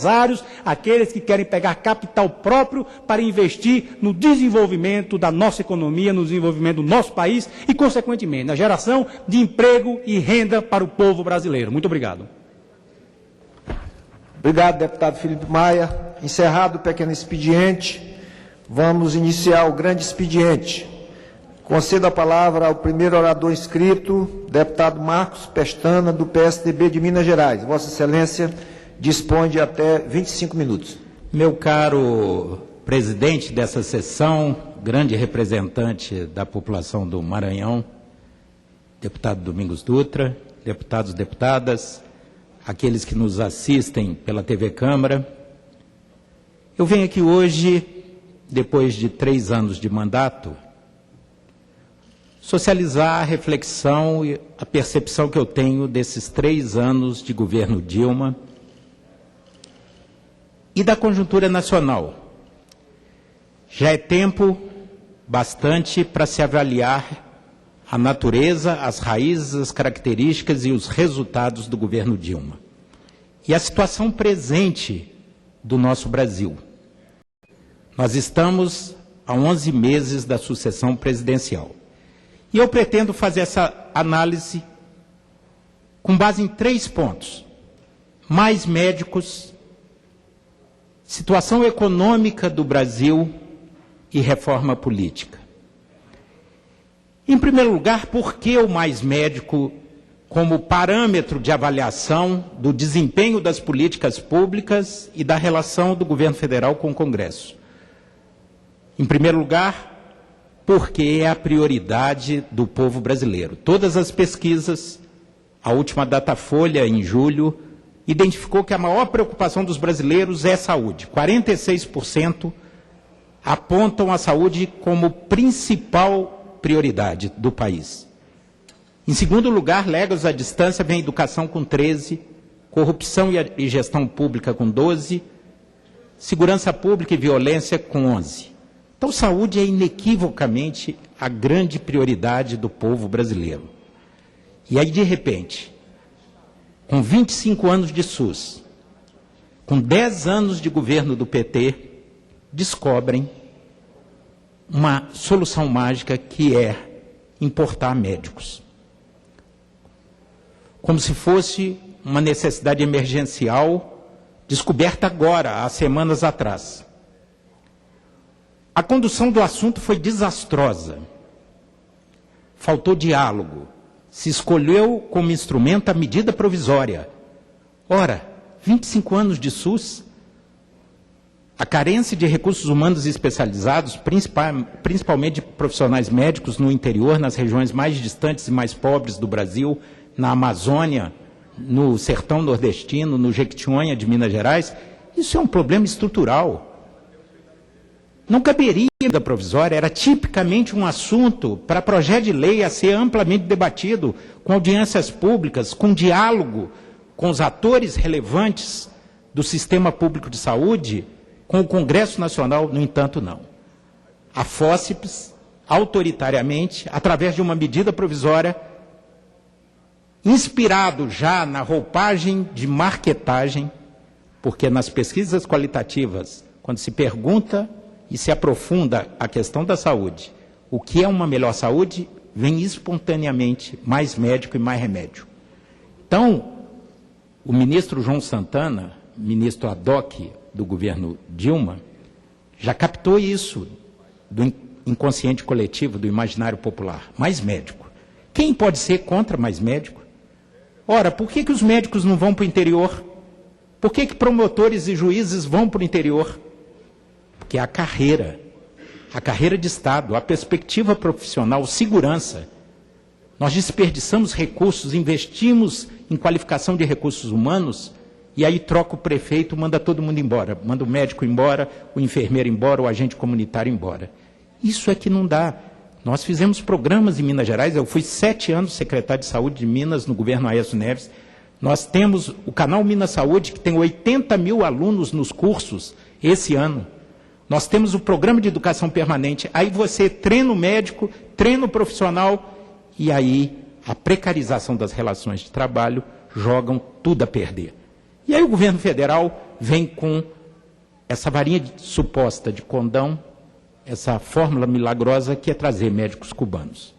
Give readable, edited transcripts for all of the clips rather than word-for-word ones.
empresários, aqueles que querem pegar capital próprio para investir no desenvolvimento da nossa economia, no desenvolvimento do nosso país e, consequentemente, na geração de emprego e renda para o povo brasileiro. Muito obrigado. Obrigado, deputado Felipe Maia. Encerrado o pequeno expediente, vamos iniciar o grande expediente. Concedo a palavra ao primeiro orador inscrito, deputado Marcos Pestana, do PSDB de Minas Gerais. Vossa Excelência dispõe de até 25 minutos. Meu caro presidente dessa sessão, grande representante da população do Maranhão, deputado Domingos Dutra, deputados e deputadas, aqueles que nos assistem pela TV Câmara, eu venho aqui hoje, depois de 3 anos de mandato, socializar a reflexão e a percepção que eu tenho desses 3 anos de governo Dilma e da conjuntura nacional. Já é tempo bastante para se avaliar a natureza, as raízes, as características e os resultados do governo Dilma. E a situação presente do nosso Brasil. Nós estamos há 11 meses da sucessão presidencial. E eu pretendo fazer essa análise com base em 3 pontos. Mais médicos, situação econômica do Brasil e reforma política. Em primeiro lugar, por que o mais médico como parâmetro de avaliação do desempenho das políticas públicas e da relação do governo federal com o Congresso? Em primeiro lugar, porque é a prioridade do povo brasileiro. Todas as pesquisas, a última Datafolha, em julho, identificou que a maior preocupação dos brasileiros é saúde. 46% apontam a saúde como principal prioridade do país. Em segundo lugar, léguas à distância, vem a educação com 13%, corrupção e gestão pública com 12%, segurança pública e violência com 11%. Então, saúde é inequivocamente a grande prioridade do povo brasileiro. E aí, de repente, com 25 anos de SUS, com 10 anos de governo do PT, descobrem uma solução mágica que é importar médicos. Como se fosse uma necessidade emergencial descoberta agora, há semanas atrás. A condução do assunto foi desastrosa. Faltou diálogo. Se escolheu como instrumento a medida provisória. Ora, 25 anos de SUS, a carência de recursos humanos especializados, principalmente de profissionais médicos no interior, nas regiões mais distantes e mais pobres do Brasil, na Amazônia, no sertão nordestino, no Jequitinhonha de Minas Gerais, isso é um problema estrutural. Não caberia da provisória, era tipicamente um assunto para projeto de lei a ser amplamente debatido, com audiências públicas, com diálogo com os atores relevantes do sistema público de saúde, com o Congresso Nacional, no entanto, não. A fósseis, autoritariamente, através de uma medida provisória, inspirado já na roupagem de marketagem, porque nas pesquisas qualitativas, quando se pergunta e se aprofunda a questão da saúde, o que é uma melhor saúde, vem espontaneamente mais médico e mais remédio. Então, o ministro João Santana, ministro ad hoc do governo Dilma, já captou isso do inconsciente coletivo, do imaginário popular. Mais médico. Quem pode ser contra mais médico? Ora, por que os médicos não vão para o interior? Por que promotores e juízes vão para o interior? Porque a carreira de Estado, a perspectiva profissional, segurança. Nós desperdiçamos recursos, investimos em qualificação de recursos humanos, e aí troca o prefeito, manda todo mundo embora. Manda o médico embora, o enfermeiro embora, o agente comunitário embora. Isso é que não dá. Nós fizemos programas em Minas Gerais, eu fui 7 anos secretário de Saúde de Minas, no governo Aécio Neves. Nós temos o canal Minas Saúde, que tem 80 mil alunos nos cursos esse ano. Nós temos o programa de educação permanente. Aí você treina o médico, treina o profissional, e aí a precarização das relações de trabalho jogam tudo a perder. E aí o governo federal vem com essa varinha suposta de condão, essa fórmula milagrosa que é trazer médicos cubanos.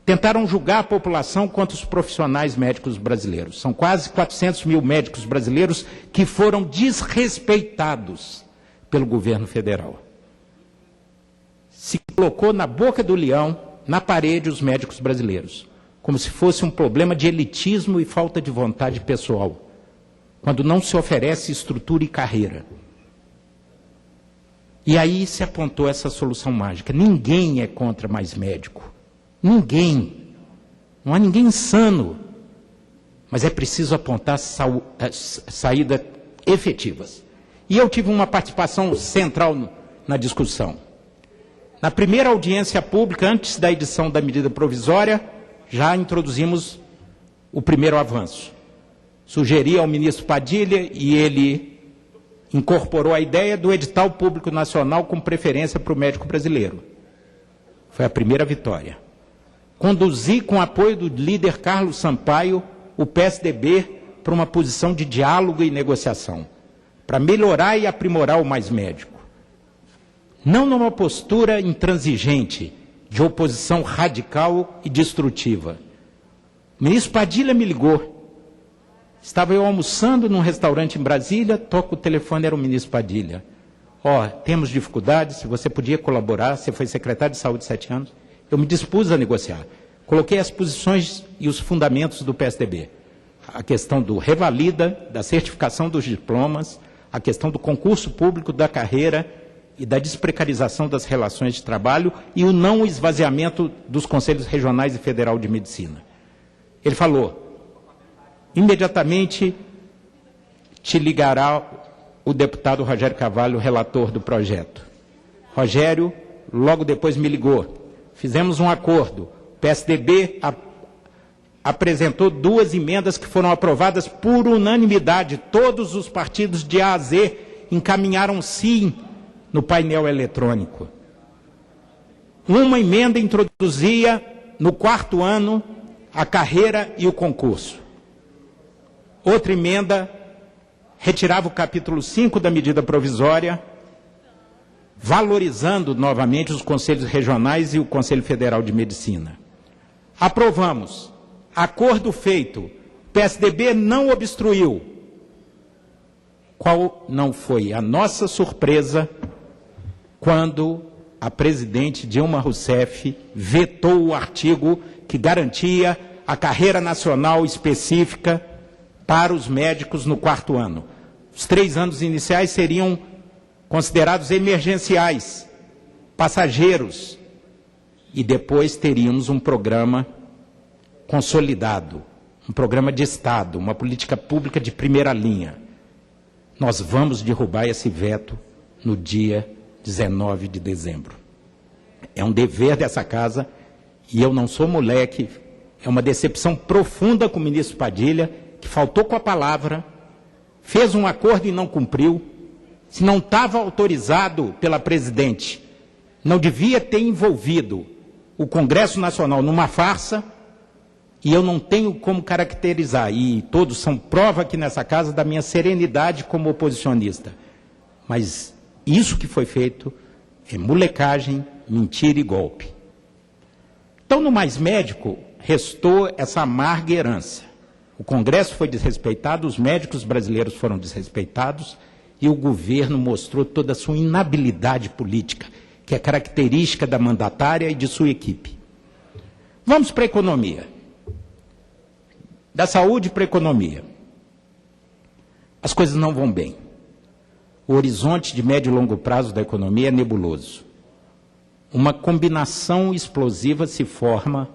Tentaram julgar a população contra os profissionais médicos brasileiros. São quase 400 mil médicos brasileiros que foram desrespeitados pelo governo federal. Se colocou na boca do leão, na parede, os médicos brasileiros, como se fosse um problema de elitismo e falta de vontade pessoal, quando não se oferece estrutura e carreira. E aí se apontou essa solução mágica. Ninguém é contra mais médico. Ninguém. Não há ninguém insano. Mas é preciso apontar saídas efetivas. E eu tive uma participação central na discussão. Na primeira audiência pública, antes da edição da medida provisória, já introduzimos o primeiro avanço. Sugeri ao ministro Padilha e ele incorporou a ideia do edital público nacional com preferência para o médico brasileiro. Foi a primeira vitória. Conduzi, com apoio do líder Carlos Sampaio, o PSDB para uma posição de diálogo e negociação, para melhorar e aprimorar o Mais Médico. Não numa postura intransigente, de oposição radical e destrutiva. O ministro Padilha me ligou. Estava eu almoçando num restaurante em Brasília, toco o telefone, era o ministro Padilha. Temos dificuldades, se você podia colaborar, você foi secretário de saúde 7 anos. Eu me dispus a negociar. Coloquei as posições e os fundamentos do PSDB. A questão do revalida, da certificação dos diplomas, a questão do concurso público, da carreira e da desprecarização das relações de trabalho e o não esvaziamento dos conselhos regionais e federal de medicina. Ele falou, imediatamente te ligará o deputado Rogério Carvalho, relator do projeto. Rogério, logo depois me ligou. Fizemos um acordo. O PSDB apresentou 2 emendas que foram aprovadas por unanimidade. Todos os partidos de A a Z encaminharam sim no painel eletrônico. Uma emenda introduzia no 4º ano a carreira e o concurso. Outra emenda retirava o capítulo 5 da medida provisória, valorizando novamente os conselhos regionais e o Conselho Federal de Medicina. Aprovamos. Acordo feito. PSDB não obstruiu. Qual não foi a nossa surpresa quando a presidente Dilma Rousseff vetou o artigo que garantia a carreira nacional específica para os médicos no 4º ano. Os 3 anos iniciais seriam considerados emergenciais, passageiros, e depois teríamos um programa consolidado, um programa de Estado, uma política pública de primeira linha. Nós vamos derrubar esse veto no dia 19 de dezembro. É um dever dessa casa, e eu não sou moleque, é uma decepção profunda com o ministro Padilha, que faltou com a palavra, fez um acordo e não cumpriu. Se não estava autorizado pela presidente, não devia ter envolvido o Congresso Nacional numa farsa, e eu não tenho como caracterizar, e todos são prova aqui nessa casa da minha serenidade como oposicionista. Mas isso que foi feito é molecagem, mentira e golpe. Então, no Mais Médico, restou essa amarga herança. O Congresso foi desrespeitado, os médicos brasileiros foram desrespeitados, e o governo mostrou toda a sua inabilidade política, que é característica da mandatária e de sua equipe. Vamos para a economia. Da saúde para a economia. As coisas não vão bem. O horizonte de médio e longo prazo da economia é nebuloso. Uma combinação explosiva se forma,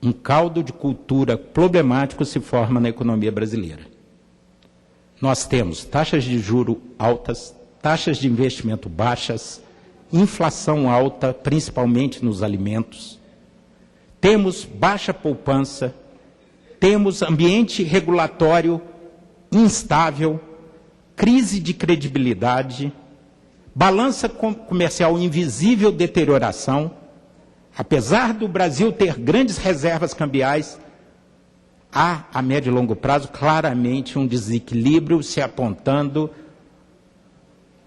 um caldo de cultura problemático se forma na economia brasileira. Nós temos taxas de juros altas, taxas de investimento baixas, inflação alta, principalmente nos alimentos, temos baixa poupança, temos ambiente regulatório instável, crise de credibilidade, balança comercial invisível deterioração. Apesar do Brasil ter grandes reservas cambiais, há, a médio e longo prazo, claramente um desequilíbrio se apontando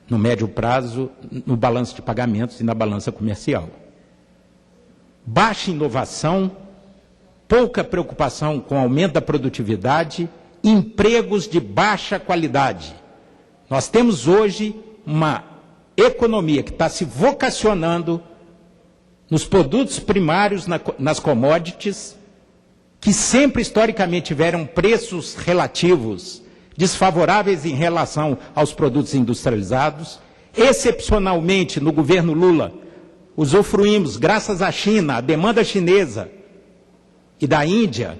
no médio prazo, no balanço de pagamentos e na balança comercial. Baixa inovação, pouca preocupação com o aumento da produtividade, empregos de baixa qualidade. Nós temos hoje uma economia que está se vocacionando nos produtos primários, nas commodities, que sempre historicamente tiveram preços relativos desfavoráveis em relação aos produtos industrializados. Excepcionalmente, no governo Lula, usufruímos, graças à China, à demanda chinesa e da Índia,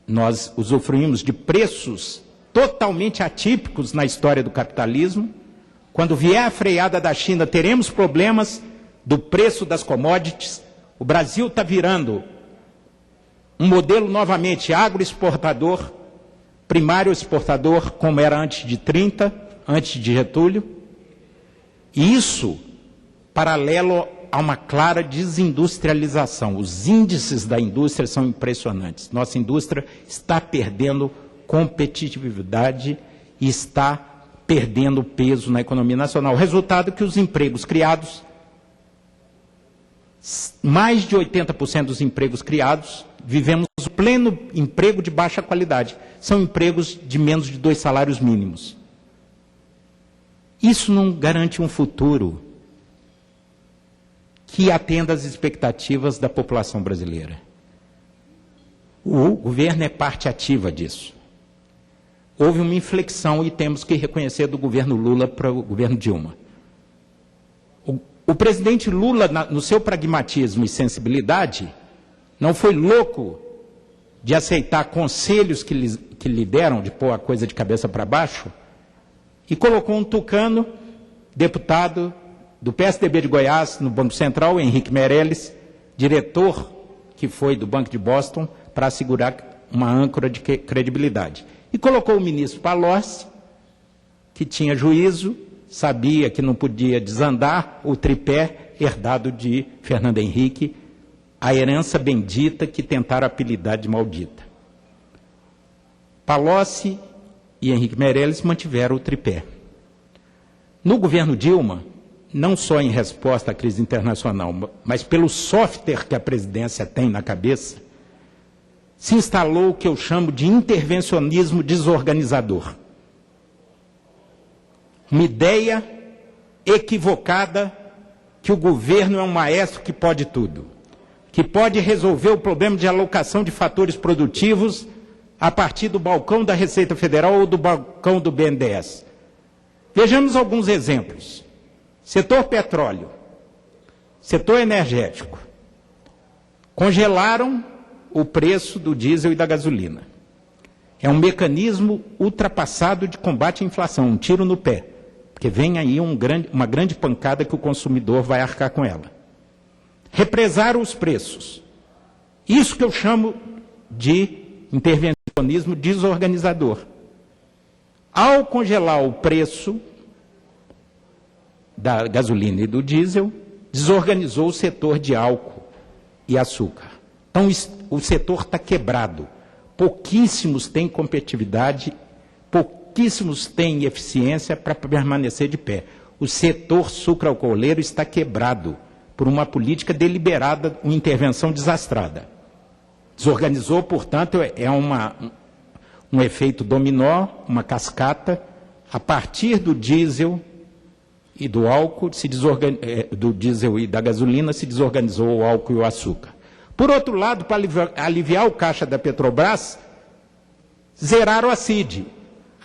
nós usufruímos de preços totalmente atípicos na história do capitalismo. Quando vier a freada da China, teremos problemas do preço das commodities. O Brasil está virando um modelo novamente agroexportador, primário exportador, como era antes de 30, antes de Getúlio. E isso paralelo a uma clara desindustrialização. Os índices da indústria são impressionantes. Nossa indústria está perdendo competitividade e está perdendo peso na economia nacional. O resultado é que os empregos criados, mais de 80% dos empregos criados, vivemos o pleno emprego de baixa qualidade. São empregos de menos de 2 salários mínimos. Isso não garante um futuro que atenda às expectativas da população brasileira. O governo é parte ativa disso. Houve uma inflexão e temos que reconhecer do governo Lula para o governo Dilma. O presidente Lula, no seu pragmatismo e sensibilidade, não foi louco de aceitar conselhos que lhe deram, de pôr a coisa de cabeça para baixo, e colocou um tucano, deputado do PSDB de Goiás, no Banco Central, Henrique Meirelles, diretor que foi do Banco de Boston, para assegurar uma âncora de credibilidade. E colocou o ministro Palocci, que tinha juízo, sabia que não podia desandar o tripé herdado de Fernando Henrique, a herança bendita que tentaram apelidar de maldita. Palocci e Henrique Meirelles mantiveram o tripé. No governo Dilma, não só em resposta à crise internacional, mas pelo software que a presidência tem na cabeça, se instalou o que eu chamo de intervencionismo desorganizador. Uma ideia equivocada que o governo é um maestro que pode tudo, que pode resolver o problema de alocação de fatores produtivos a partir do balcão da Receita Federal ou do balcão do BNDES. Vejamos alguns exemplos. Setor petróleo, setor energético, congelaram o preço do diesel e da gasolina. É um mecanismo ultrapassado de combate à inflação, um tiro no pé, porque vem aí uma grande pancada que o consumidor vai arcar com ela. Represaram os preços. Isso que eu chamo de intervencionismo desorganizador. Ao congelar o preço da gasolina e do diesel, desorganizou o setor de álcool e açúcar. Então, o setor está quebrado. Pouquíssimos têm competitividade, pouquíssimos têm eficiência para permanecer de pé. O setor sucroalcooleiro está quebrado por uma política deliberada, uma intervenção desastrada. Desorganizou, portanto, é um efeito dominó, uma cascata. A partir do diesel e do álcool, do diesel e da gasolina, se desorganizou o álcool e o açúcar. Por outro lado, para aliviar o caixa da Petrobras, zeraram a CID.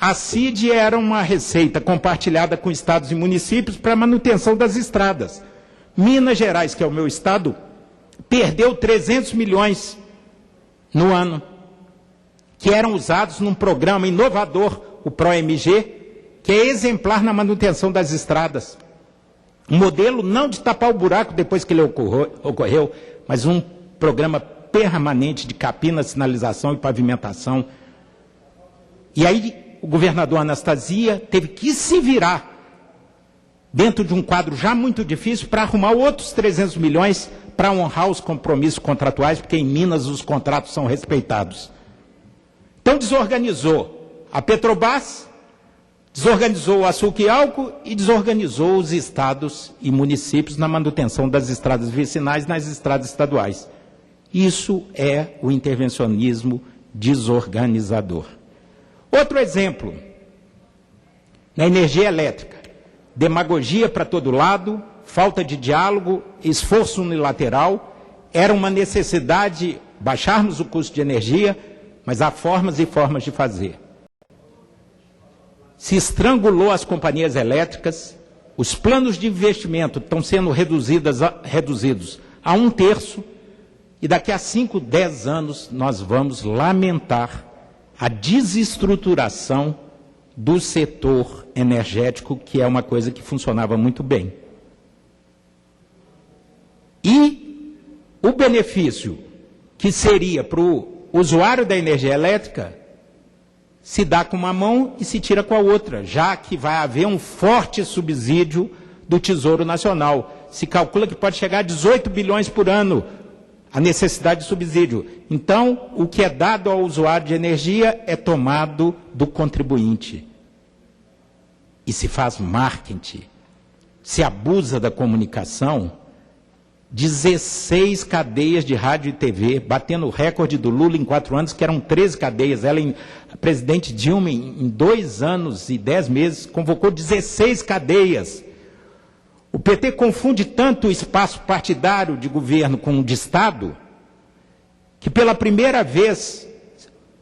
A CID era uma receita compartilhada com estados e municípios para a manutenção das estradas. Minas Gerais, que é o meu estado, perdeu 300 milhões no ano, que eram usados num programa inovador, o ProMG, que é exemplar na manutenção das estradas. Um modelo não de tapar o buraco depois que ele ocorreu, mas um programa permanente de capina, sinalização e pavimentação. E aí o governador Anastasia teve que se virar dentro de um quadro já muito difícil para arrumar outros 300 milhões para honrar os compromissos contratuais, porque em Minas os contratos são respeitados. Então desorganizou a Petrobras, desorganizou o açúcar e álcool e desorganizou os estados e municípios na manutenção das estradas vicinais nas estradas estaduais. Isso é o intervencionismo desorganizador. Outro exemplo, na energia elétrica, demagogia para todo lado, falta de diálogo, esforço unilateral, era uma necessidade baixarmos o custo de energia, mas há formas e formas de fazer. Se estrangulou as companhias elétricas, os planos de investimento estão sendo reduzidos a 1/3, e daqui a 5, 10 anos nós vamos lamentar a desestruturação do setor energético, que é uma coisa que funcionava muito bem. E o benefício que seria para o usuário da energia elétrica se dá com uma mão e se tira com a outra, já que vai haver um forte subsídio do Tesouro Nacional. Se calcula que pode chegar a 18 bilhões por ano a necessidade de subsídio. Então, o que é dado ao usuário de energia é tomado do contribuinte. E se faz marketing, se abusa da comunicação. 16 cadeias de rádio e TV, batendo o recorde do Lula em 4 anos, que eram 13 cadeias. A presidente Dilma, em 2 anos e 10 meses, convocou 16 cadeias. O PT confunde tanto o espaço partidário de governo com o de Estado, que pela primeira vez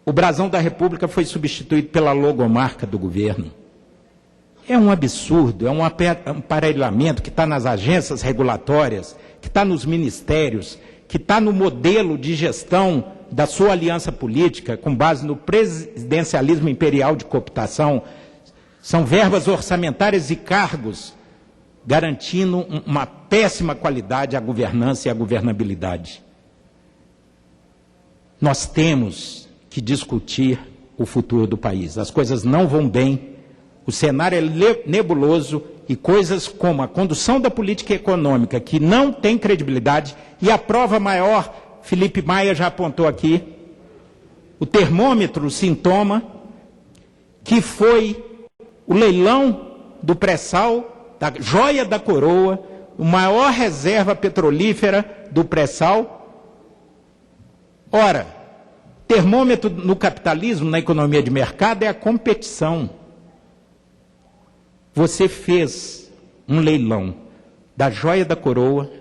o brasão da República foi substituído pela logomarca do governo. É um absurdo, é um aparelhamento que está nas agências regulatórias, que está nos ministérios, que está no modelo de gestão da sua aliança política, com base no presidencialismo imperial de cooptação. São verbas orçamentárias e cargos garantindo uma péssima qualidade à governança e à governabilidade. Nós temos que discutir o futuro do país. As coisas não vão bem, o cenário é nebuloso e coisas como a condução da política econômica, que não tem credibilidade, e a prova maior, Felipe Maia já apontou aqui, o termômetro, o sintoma, que foi o leilão do pré-sal, da joia da coroa, a maior reserva petrolífera do pré-sal. Ora, termômetro no capitalismo, na economia de mercado, é a competição. Você fez um leilão da joia da coroa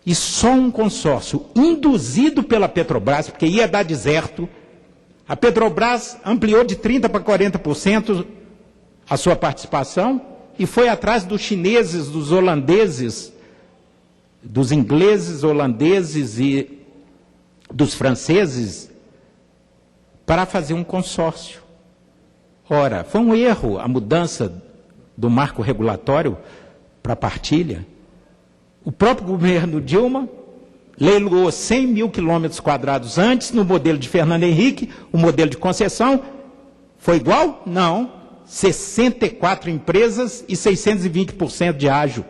e só um consórcio induzido pela Petrobras, porque ia dar deserto, a Petrobras ampliou de 30% para 40% a sua participação e foi atrás dos chineses, dos holandeses, dos ingleses, holandeses e dos franceses para fazer um consórcio. Ora, foi um erro a mudança do marco regulatório para partilha. O próprio governo Dilma leiloou 100 mil quilômetros quadrados antes, no modelo de Fernando Henrique, o modelo de concessão. Foi igual? Não. 64 empresas e 620% de ágio.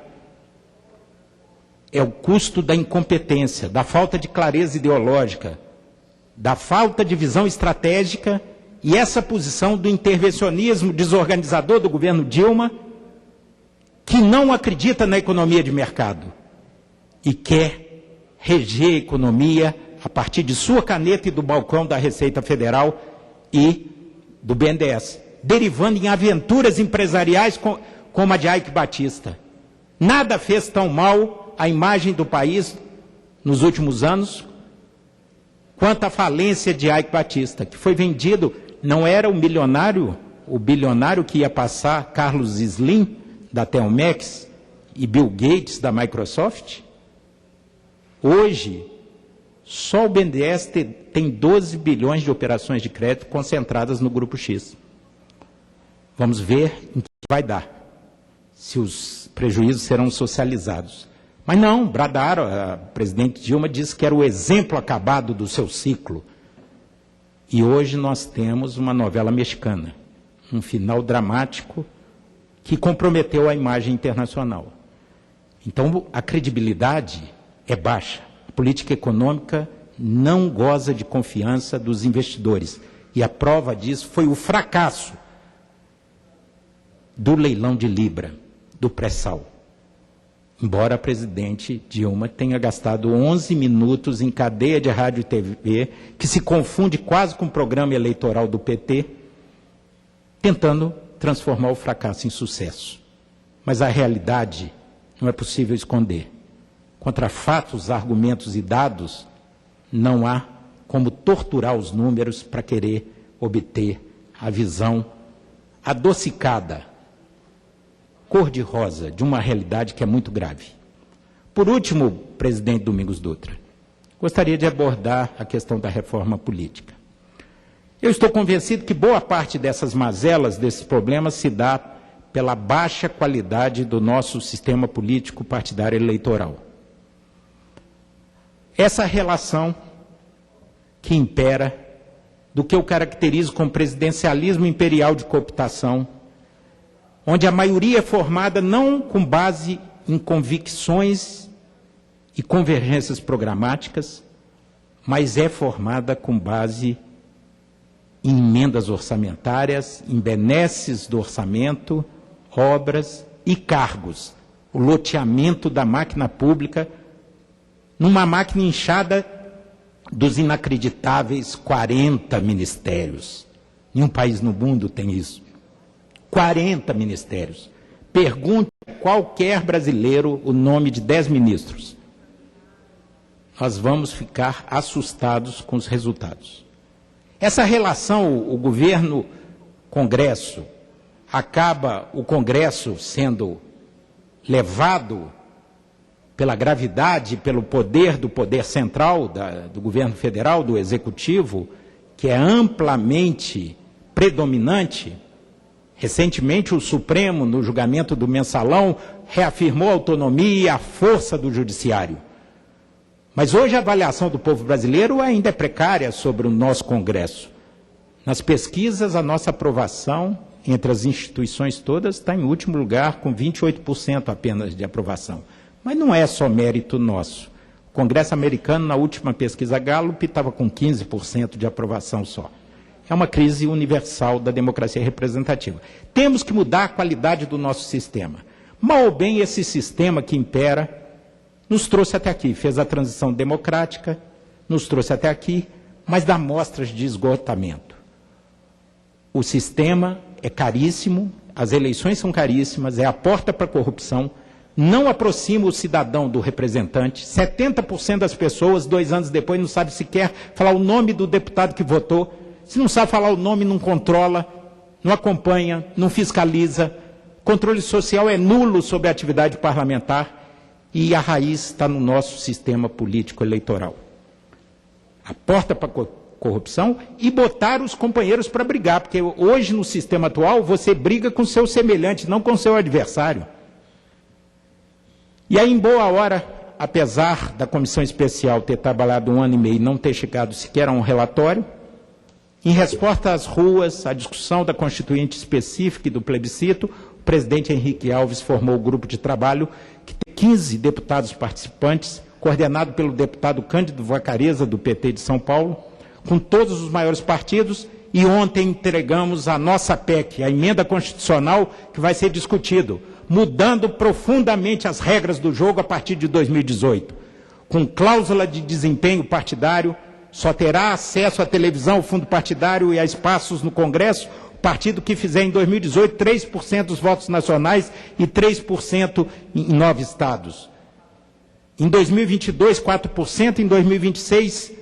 É o custo da incompetência, da falta de clareza ideológica, da falta de visão estratégica e essa posição do intervencionismo desorganizador do governo Dilma, que não acredita na economia de mercado e quer reger a economia a partir de sua caneta e do balcão da Receita Federal e do BNDES, derivando em aventuras empresariais como a de Eike Batista. Nada fez tão mal à imagem do país nos últimos anos quanto a falência de Eike Batista, que foi vendido, não era o bilionário que ia passar Carlos Slim, da Telmex, e Bill Gates, da Microsoft? Hoje, só o BNDES tem 12 bilhões de operações de crédito concentradas no Grupo X. Vamos ver em que vai dar, se os prejuízos serão socializados. Mas não, bradaram, a presidente Dilma disse que era o exemplo acabado do seu ciclo. E hoje nós temos uma novela mexicana, um final dramático que comprometeu a imagem internacional. Então, a credibilidade é baixa. A política econômica não goza de confiança dos investidores. E a prova disso foi o fracasso do leilão de Libra, do pré-sal. Embora a presidente Dilma tenha gastado 11 minutos em cadeia de rádio e TV, que se confunde quase com o programa eleitoral do PT, tentando transformar o fracasso em sucesso. Mas a realidade não é possível esconder. Contra fatos, argumentos e dados, não há como torturar os números para querer obter a visão adocicada, cor-de-rosa, de uma realidade que é muito grave. Por último, presidente Domingos Dutra, gostaria de abordar a questão da reforma política. Eu estou convencido que boa parte dessas mazelas, desses problemas, se dá pela baixa qualidade do nosso sistema político partidário eleitoral. Essa relação que impera do que eu caracterizo como presidencialismo imperial de cooptação, onde a maioria é formada não com base em convicções e convergências programáticas, mas é formada com base em emendas orçamentárias, em benesses do orçamento, obras e cargos. O loteamento da máquina pública numa máquina inchada dos inacreditáveis 40 ministérios. Nenhum país no mundo tem isso. 40 ministérios. Pergunte a qualquer brasileiro o nome de 10 ministros. Nós vamos ficar assustados com os resultados. Essa relação, o governo-congresso, acaba o Congresso sendo levado pela gravidade, pelo poder do poder central, do governo federal, do executivo, que é amplamente predominante. Recentemente, o Supremo, no julgamento do Mensalão, reafirmou a autonomia e a força do judiciário. Mas hoje a avaliação do povo brasileiro ainda é precária sobre o nosso Congresso. Nas pesquisas, a nossa aprovação entre as instituições todas está em último lugar, com 28% apenas de aprovação. Mas não é só mérito nosso. O Congresso americano, na última pesquisa Gallup, estava com 15% de aprovação só. É uma crise universal da democracia representativa. Temos que mudar a qualidade do nosso sistema. Mal ou bem, esse sistema que impera nos trouxe até aqui, fez a transição democrática, nos trouxe até aqui, mas dá mostras de esgotamento. O sistema é caríssimo, as eleições são caríssimas, é a porta para a corrupção, não aproxima o cidadão do representante. 70% das pessoas, 2 anos depois, não sabe sequer falar o nome do deputado que votou. Se não sabe falar o nome, não controla, não acompanha, não fiscaliza. Controle social é nulo sobre a atividade parlamentar e a raiz está no nosso sistema político eleitoral. A porta para a corrupção e botar os companheiros para brigar, porque hoje no sistema atual você briga com seu semelhante, não com seu adversário. E aí, em boa hora, apesar da comissão especial ter trabalhado 1 ano e meio e não ter chegado sequer a um relatório, em resposta às ruas, à discussão da Constituinte específica e do plebiscito, o presidente Henrique Alves formou o grupo de trabalho que tem 15 deputados participantes, coordenado pelo deputado Cândido Vacareza, do PT de São Paulo, com todos os maiores partidos, e ontem entregamos a nossa PEC, a emenda constitucional que vai ser discutido, mudando profundamente as regras do jogo a partir de 2018. Com cláusula de desempenho partidário, só terá acesso à televisão, ao fundo partidário e a espaços no Congresso o partido que fizer em 2018 3% dos votos nacionais e 3% em 9 estados. Em 2022, 4%, em 2026,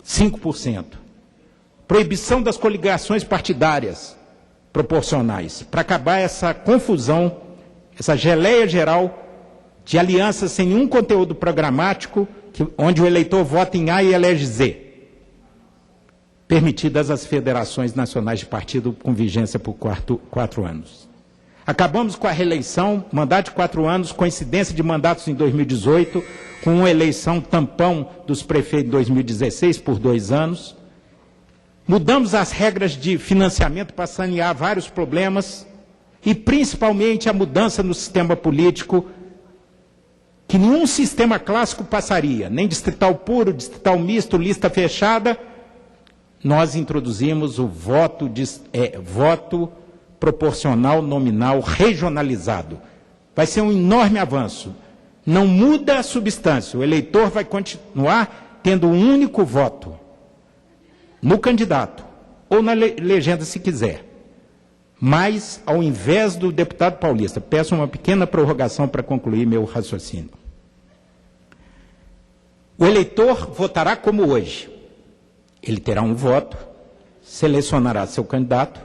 5%. Proibição das coligações partidárias proporcionais, para acabar essa confusão, essa geleia geral de alianças sem nenhum conteúdo programático, onde o eleitor vota em A e elege Z. Permitidas as federações nacionais de partido com vigência por 4 anos. Acabamos com a reeleição, mandato de 4 anos, coincidência de mandatos em 2018, com uma eleição tampão dos prefeitos em 2016 por 2 anos. Mudamos as regras de financiamento para sanear vários problemas e, principalmente, a mudança no sistema político, que nenhum sistema clássico passaria, nem distrital puro, distrital misto, lista fechada. nós introduzimos o voto proporcional nominal regionalizado. Vai ser um enorme avanço. Não muda a substância. O eleitor vai continuar tendo um único voto no candidato, ou na legenda, se quiser. Mas, ao invés do deputado paulista, peço uma pequena prorrogação para concluir meu raciocínio. O eleitor votará como hoje. Ele terá um voto, selecionará seu candidato,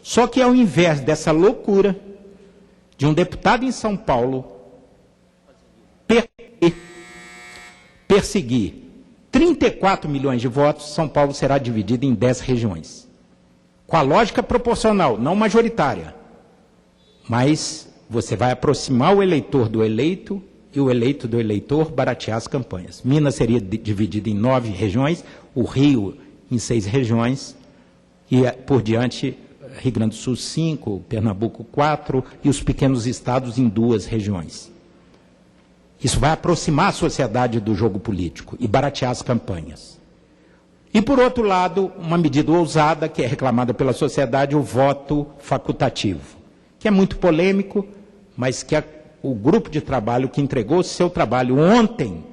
só que ao invés dessa loucura de um deputado em São Paulo perseguir 34 milhões de votos, São Paulo será dividido em 10 regiões. Com a lógica proporcional, não majoritária. Mas você vai aproximar o eleitor do eleito e o eleito do eleitor baratear as campanhas. Minas seria dividida em 9 regiões, o Rio em 6 regiões, e por diante, Rio Grande do Sul 5, Pernambuco 4, e os pequenos estados em 2 regiões. Isso vai aproximar a sociedade do jogo político e baratear as campanhas. E, por outro lado, uma medida ousada, que é reclamada pela sociedade, o voto facultativo, que é muito polêmico, mas que o grupo de trabalho que entregou seu trabalho ontem,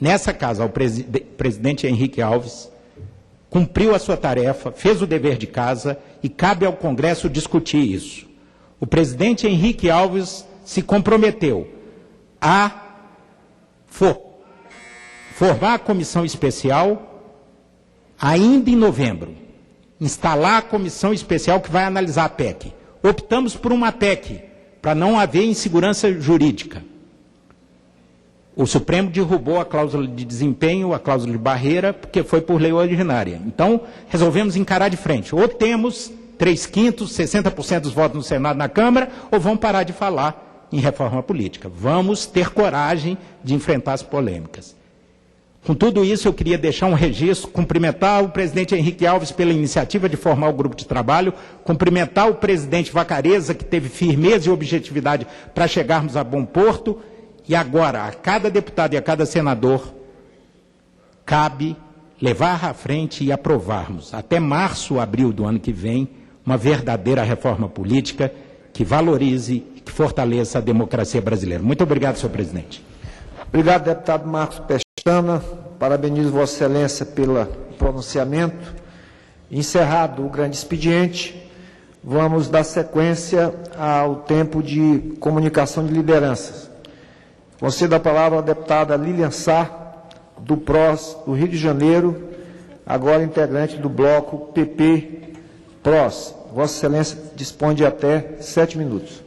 nessa casa, ao presidente Henrique Alves, cumpriu a sua tarefa, fez o dever de casa e cabe ao Congresso discutir isso. O presidente Henrique Alves se comprometeu a formar a comissão especial ainda em novembro, instalar a comissão especial que vai analisar a PEC. Optamos por uma PEC, para não haver insegurança jurídica. O Supremo derrubou a cláusula de desempenho, a cláusula de barreira, porque foi por lei ordinária. Então, resolvemos encarar de frente. Ou temos 3/5, 60% dos votos no Senado e na Câmara, ou vamos parar de falar em reforma política. Vamos ter coragem de enfrentar as polêmicas. Com tudo isso, eu queria deixar um registro, cumprimentar o presidente Henrique Alves pela iniciativa de formar o grupo de trabalho, cumprimentar o presidente Vacareza, que teve firmeza e objetividade para chegarmos a bom porto, e agora, a cada deputado e a cada senador, cabe levar à frente e aprovarmos, até março, abril do ano que vem, uma verdadeira reforma política que valorize e que fortaleça a democracia brasileira. Muito obrigado, senhor presidente. Obrigado, deputado Marcos Pestana. Parabenizo Vossa Excelência pelo pronunciamento. Encerrado o grande expediente, vamos dar sequência ao tempo de comunicação de lideranças. Concedo a palavra à deputada Lilian Sá, do PROS, do Rio de Janeiro, agora integrante do bloco PP-PROS. Vossa Excelência dispõe de até 7 minutos.